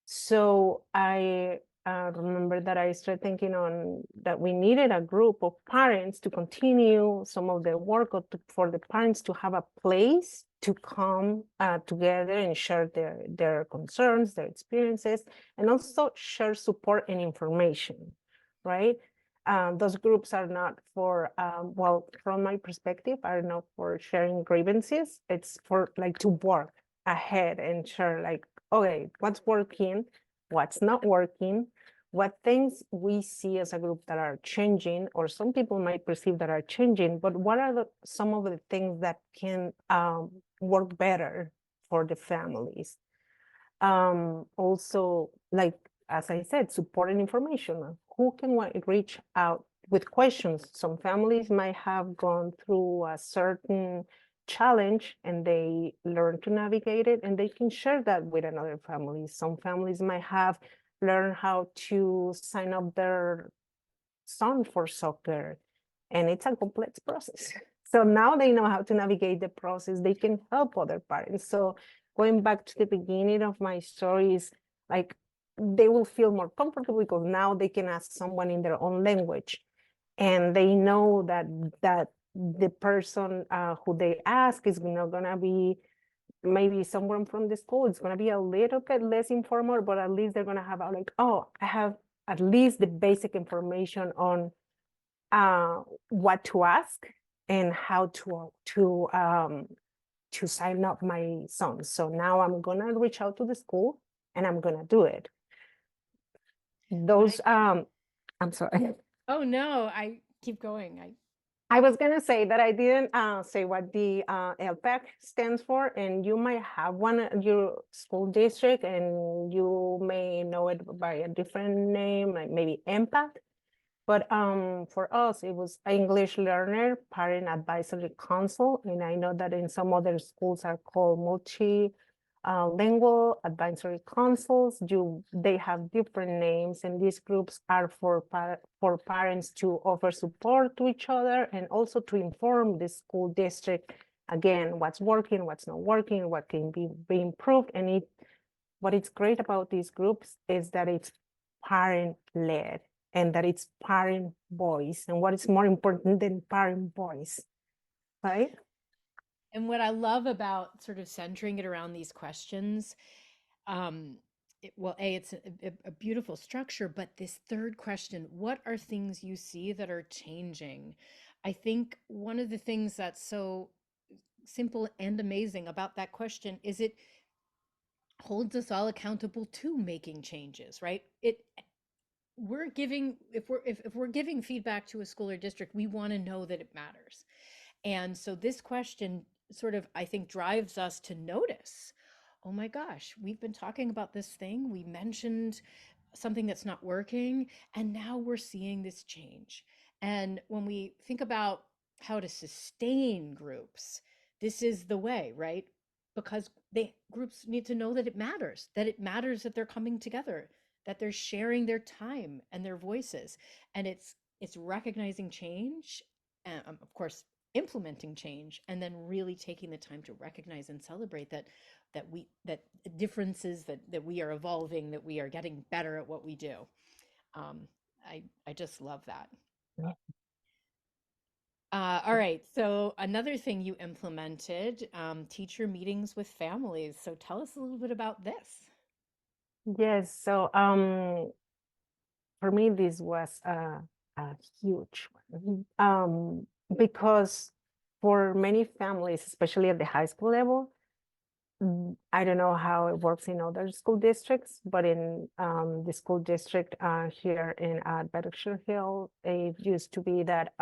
So I remember that I started thinking on that we needed a group of parents to continue some of the work, or for the parents to have a place to come together and share their concerns, their experiences, and also share support and information, right? Those groups are not for, well, from my perspective, are not for sharing grievances. It's for like to work ahead and share like, okay, what's working, what's not working, what things we see as a group that are changing, or some people might perceive that are changing, but what are some of the things that can work better for the families? Also, like, as I said, support and information. Who can reach out with questions? Some families might have gone through a certain challenge and they learn to navigate it, and they can share that with another family. Some families might have learned how to sign up their son for soccer, and it's a complex process. So now they know how to navigate the process. They can help other parents. So going back to the beginning of my story is like they will feel more comfortable because now they can ask someone in their own language, and they know that the person who they ask is not gonna be maybe someone from the school. It's gonna be a little bit less informal, but at least they're gonna have like, oh, I have at least the basic information on what to ask and how to sign up my son. So now I'm gonna reach out to the school and I'm gonna do it. Those I'm sorry. Oh no, I keep going. I was gonna say that I didn't say what the LPAC stands for, and you might have one at your school district, and you may know it by a different name, like maybe MPAC. But for us, it was English Learner Parent Advisory Council, and I know that in some other schools are called multi-lingual advisory councils. They have different names, and these groups are for parents to offer support to each other and also to inform the school district again what's working, what's not working, what can be improved. And what is great about these groups is that it's parent-led and that it's parent voice. And what is more important than parent voice, right? And what I love about sort of centering it around these questions, well, it's a beautiful structure, but this third question, what are things you see that are changing? I think one of the things that's so simple and amazing about that question is it holds us all accountable to making changes, right? We're giving, if we're giving feedback to a school or district, we want to know that it matters. And so this question sort of, I think, drives us to notice, oh my gosh, we've been talking about this thing. We mentioned something that's not working, and now we're seeing this change. And when we think about how to sustain groups, this is the way, right? Because groups need to know that it matters that they're coming together, that they're sharing their time and their voices. And it's recognizing change, and of course implementing change, and then really taking the time to recognize and celebrate that differences, that we are evolving, that we are getting better at what we do. um, I just love that. All right, so another thing you implemented, teacher meetings with families. So tell us a little bit about this. Yes, so for me, this was a huge one. Because for many families, especially at the high school level, I don't know how it works in other school districts, but in the school district here in Berkshire Hill, it used to be that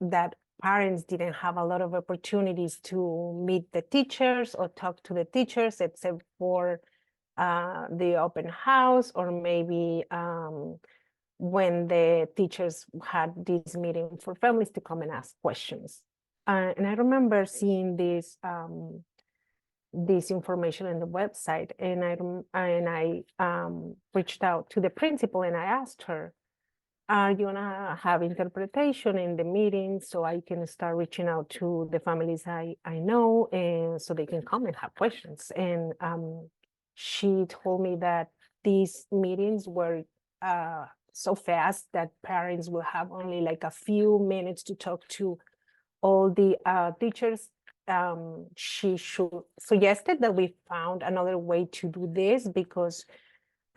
that parents didn't have a lot of opportunities to meet the teachers or talk to the teachers, except for the open house, or maybe when the teachers had this meeting for families to come and ask questions. And I remember seeing this information in the website, and I reached out to the principal and I asked her, are you gonna have interpretation in the meeting so I can start reaching out to the families I know, and so they can come and have questions? And she told me that these meetings were so fast that parents will have only like a few minutes to talk to all the teachers. She suggested that we found another way to do this, because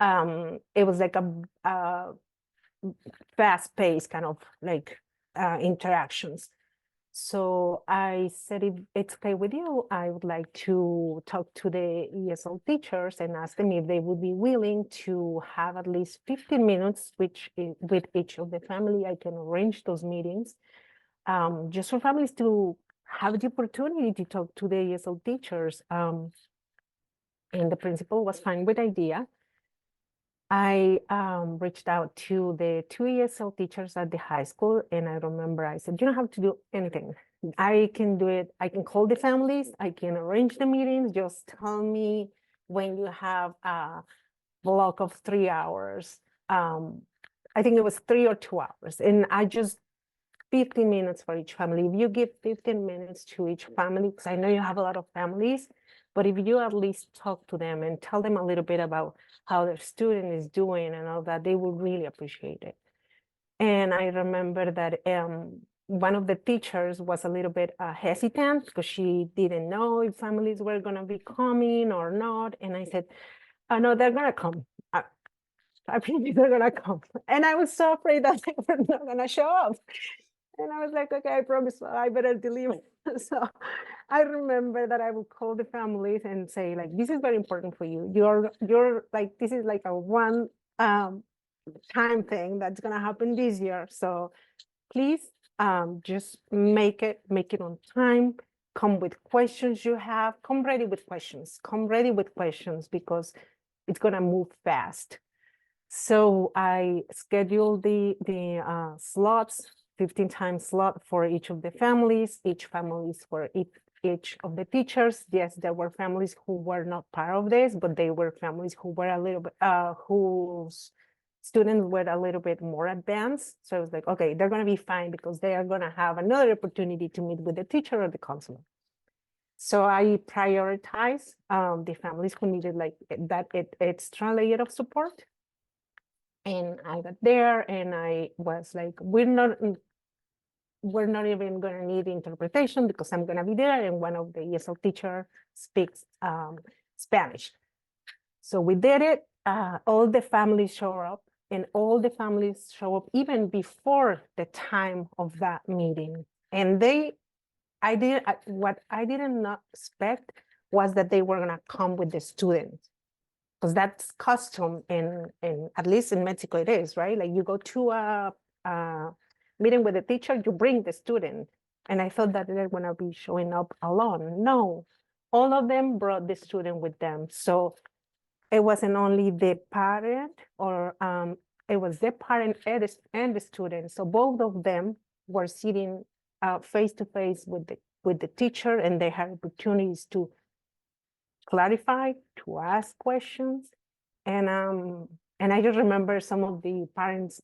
it was like fast-paced kind of like interactions. So I said, if it's okay with you, I would like to talk to the ESL teachers and ask them if they would be willing to have at least 15 minutes, which with each of the family. I can arrange those meetings, just for families to have the opportunity to talk to the ESL teachers. And the principal was fine with the idea. I reached out to the two ESL teachers at the high school, and I remember I said, you don't have to do anything. I can do it. I can call the families. I can arrange the meetings. Just tell me when you have a block of 3 hours. I think it was 3 or 2 hours. And I just 15 minutes for each family. If you give 15 minutes to each family, because I know you have a lot of families, but if you at least talk to them and tell them a little bit about how their student is doing and all that, they will really appreciate it. And I remember that one of the teachers was a little bit hesitant because she didn't know if families were going to be coming or not. And I said, oh, no, they're going to come. I think they're going to come. And I was so afraid that they were not going to show up. And I was like, okay, I promise I better deliver. So I remember that I would call the families and say, like, this is very important for you. You're like, this is like a one time thing that's gonna happen this year. So please just make it on time. Come with questions you have. Come ready with questions. Come ready with questions because it's gonna move fast. So I scheduled the slots, 15 time slot for each of the families, each families for each of the teachers. Yes, there were families who were not part of this, but they were families who were a little bit, whose students were a little bit more advanced. So I was like, okay, they're gonna be fine because they are gonna have another opportunity to meet with the teacher or the counselor. So I prioritize the families who needed like that extra layer of support. And I got there and I was like, we're not even going to need interpretation because I'm going to be there. And one of the ESL teacher speaks Spanish. So we did it. All the families show up and all the families show up even before the time of that meeting. And what I did not expect was that they were going to come with the students, because that's custom in at least in Mexico it is, right? Like you go to a meeting with a teacher, you bring the student. And I thought that they're gonna be showing up alone. No, all of them brought the student with them. So it wasn't only the parent or it was the parent and the student. So both of them were sitting face to face with the teacher, and they had opportunities to clarify, to ask questions. And I just remember some of the parents'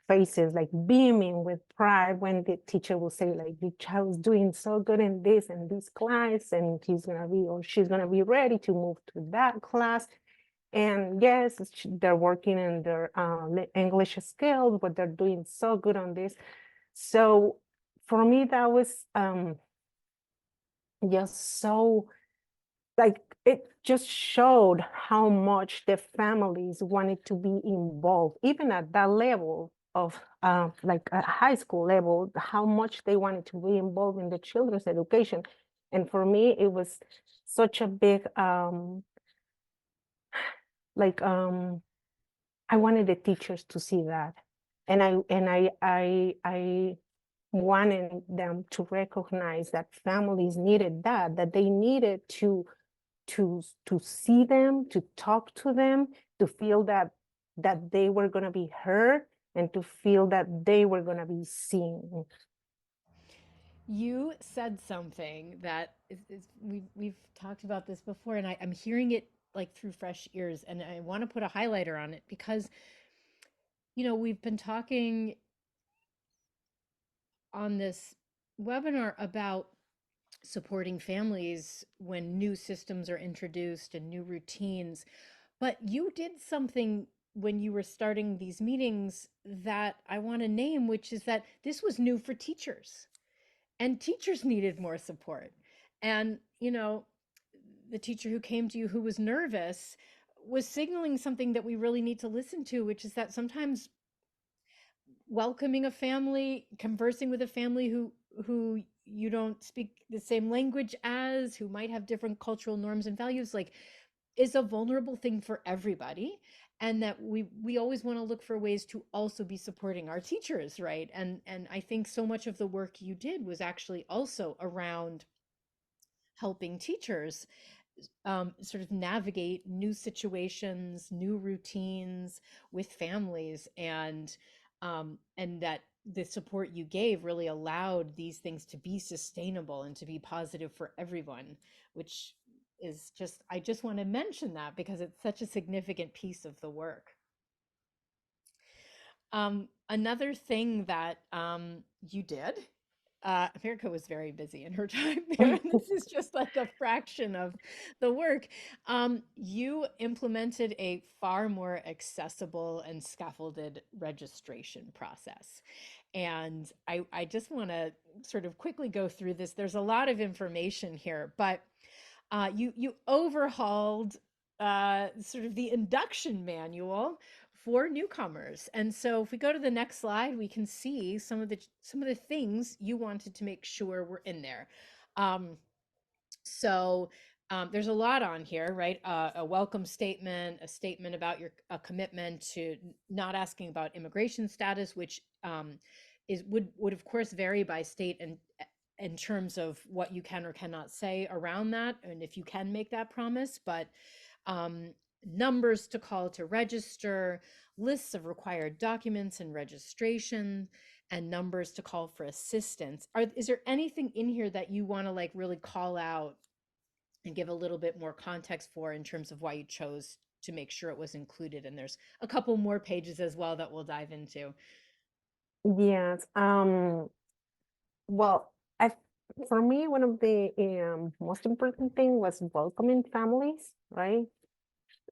faces like beaming with pride when the teacher will say, like, the child's doing so good in this and this class, and he's gonna be or she's gonna be ready to move to that class. And yes, they're working in their English skills, but they're doing so good on this. So for me, that was just so, like, it just showed how much the families wanted to be involved, even at that level of like a high school level, how much they wanted to be involved in the children's education. And for me, it was such a big like I wanted the teachers to see that. And I wanted them to recognize that families needed that they needed to see them, to talk to them, to feel that they were going to be heard, and to feel that they were going to be seen. You said something that we've talked about this before, and I'm hearing it like through fresh ears, and I want to put a highlighter on it because, we've been talking on this webinar about supporting families when new systems are introduced and new routines. But you did something when you were starting these meetings that I want to name, which is that this was new for teachers, and teachers needed more support. And, the teacher who came to you who was nervous was signaling something that we really need to listen to, which is that sometimes welcoming a family, conversing with a family who you don't speak the same language as, who might have different cultural norms and values, like, is a vulnerable thing for everybody. And that we always want to look for ways to also be supporting our teachers, right? And I think so much of the work you did was actually also around helping teachers sort of navigate new situations, new routines with families, and that the support you gave really allowed these things to be sustainable and to be positive for everyone, which is just, I just want to mention that because it's such a significant piece of the work. Another thing that you did, America was very busy in her time there, and this is just like a fraction of the work. You implemented a far more accessible and scaffolded registration process. And I just want to sort of quickly go through this. There's a lot of information here, but you overhauled sort of the induction manual for newcomers. And so if we go to the next slide, we can see some of the things you wanted to make sure were in there. Um, so there's a lot on here, right? A welcome statement, a statement about your a commitment to not asking about immigration status, which is would of course vary by state and in terms of what you can or cannot say around that, and if you can make that promise, but um, numbers to call to register, lists of required documents and registration, and numbers to call for assistance. Is there anything in here that you want to like really call out and give a little bit more context for in terms of why you chose to make sure it was included? And there's a couple more pages as well that we'll dive into. Yes. Well, I for me, one of the most important thing was welcoming families, right?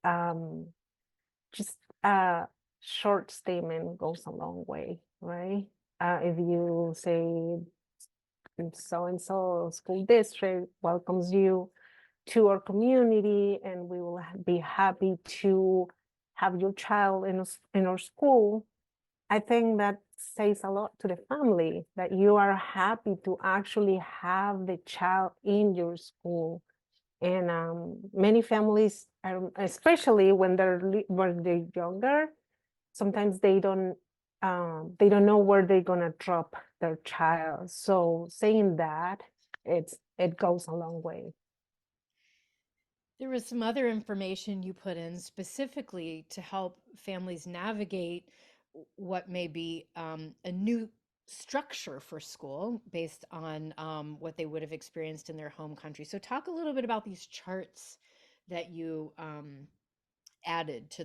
Um, just a short statement goes a long way, right? If you say so and so school district welcomes you to our community, and we will be happy to have your child in our school. I think that says a lot to the family that you are happy to actually have the child in your school. And many families, especially when they're younger, sometimes they don't know where they're gonna drop their child. So saying that, it goes a long way. There was some other information you put in specifically to help families navigate what may be a new structure for school based on what they would have experienced in their home country. So, talk a little bit about these charts that you added to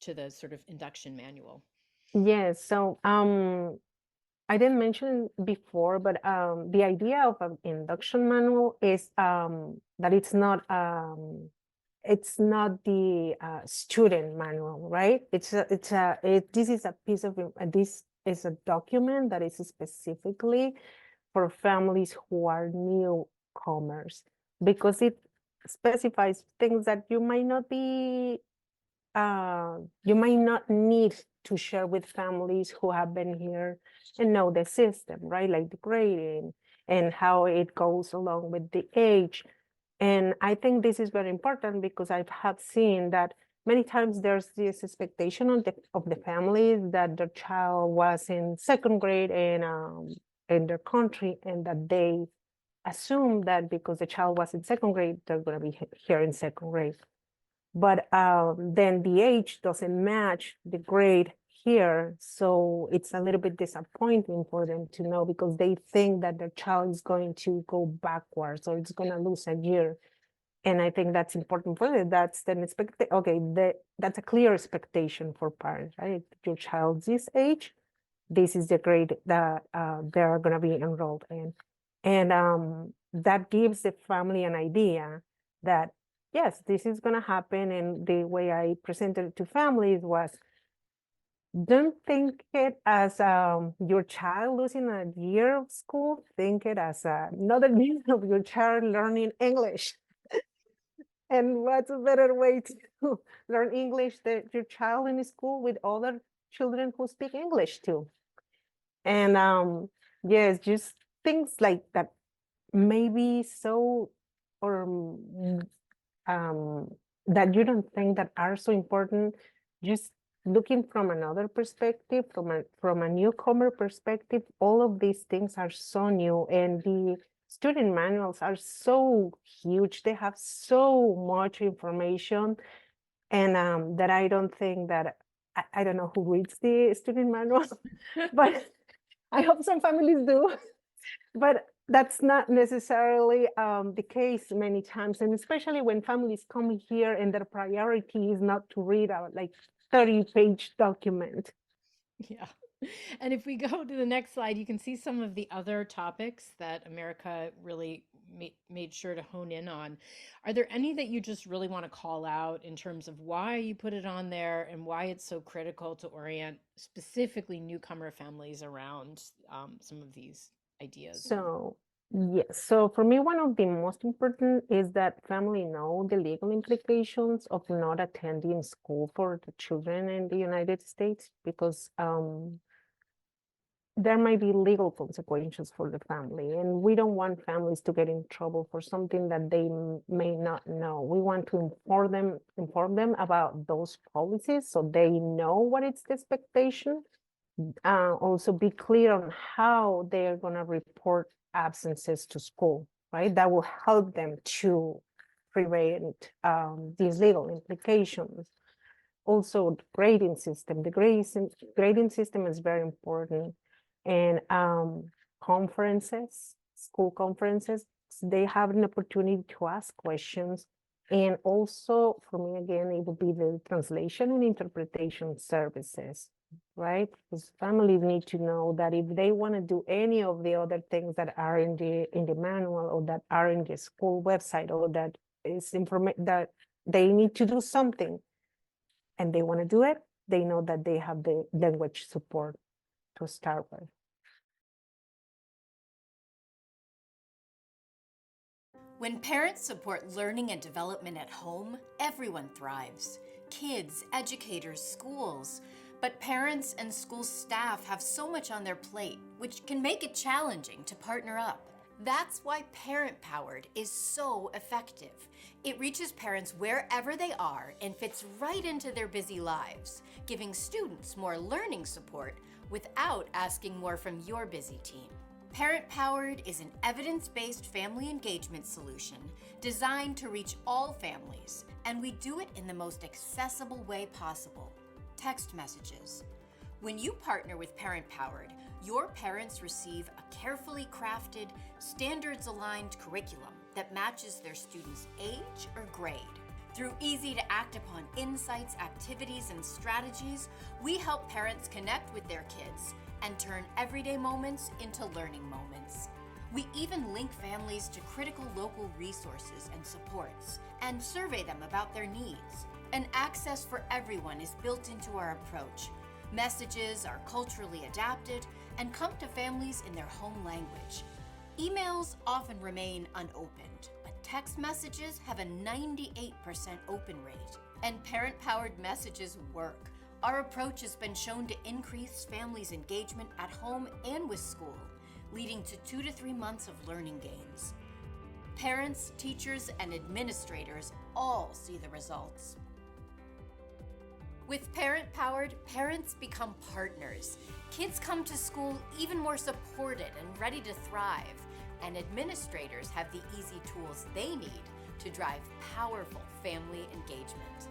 to the sort of induction manual. Yes. So I didn't mention before, but the idea of an induction manual is that it's not the student manual, right? This is a piece of this is a document that is specifically for families who are newcomers, because it specifies things that you might not need to share with families who have been here and know the system, right? Like the grading and how it goes along with the age. And I think this is very important because I have seen that many times there's this expectation of the families that their child was in second grade in their country, and that they assume that because the child was in second grade, they're going to be here in second grade. But then the age doesn't match the grade here. So it's a little bit disappointing for them to know, because they think that their child is going to go backwards or it's going to lose a year. And I think that's important for them. That's an expectation. Okay, that's a clear expectation for parents, right? Your child's this age, this is the grade that they're going to be enrolled in. And that gives the family an idea that, yes, this is going to happen. And the way I presented it to families was, don't think it as your child losing a year of school. Think it as another year of your child learning English. And what's a better way to learn English than your child in school with other children who speak English too? And yes, just things like that, maybe so, or um, that you don't think that are so important, just looking from another perspective, from a newcomer perspective, all of these things are so new, and the student manuals are so huge. They have so much information, and that I don't think that I don't know who reads the student manuals, but I hope some families do. But that's not necessarily the case many times, and especially when families come here and their priority is not to read a like 30-page document. Yeah. And if we go to the next slide, you can see some of the other topics that America really made sure to hone in on. Are there any that you just really want to call out in terms of why you put it on there and why it's so critical to orient specifically newcomer families around some of these ideas? So yes, so for me, one of the most important is that family know the legal implications of not attending school for the children in the United States, because there might be legal consequences for the family, and we don't want families to get in trouble for something that they may not know. We want to inform them about those policies so they know what is the expectation. Also be clear on how they're going to report absences to school, right? That will help them to prevent these legal implications. Also, the grading system. The grading system is very important. And conferences, school conferences, they have an opportunity to ask questions. And also, for me, again, it would be the translation and interpretation services, right? Because families need to know that if they want to do any of the other things that are in the manual, or that are in the school website, or that is information that they need to do something, and they want to do it, they know that they have the language support to start with. When parents support learning and development at home, everyone thrives. Kids, educators, schools. But parents and school staff have so much on their plate, which can make it challenging to partner up. That's why Parent Powered is so effective. It reaches parents wherever they are and fits right into their busy lives, giving students more learning support without asking more from your busy team. Parent Powered is an evidence-based family engagement solution designed to reach all families, and we do it in the most accessible way possible: text messages. When you partner with Parent Powered, your parents receive a carefully crafted, standards-aligned curriculum that matches their students' age or grade. Through easy-to-act-upon insights, activities, and strategies, we help parents connect with their kids and turn everyday moments into learning moments. We even link families to critical local resources and supports, and survey them about their needs. And access for everyone is built into our approach. Messages are culturally adapted and come to families in their home language. Emails often remain unopened, but text messages have a 98% open rate. And parent-powered messages work. Our approach has been shown to increase families' engagement at home and with school, leading to 2 to 3 months of learning gains. Parents, teachers, and administrators all see the results. With Parent Powered, parents become partners. Kids come to school even more supported and ready to thrive, and administrators have the easy tools they need to drive powerful family engagement.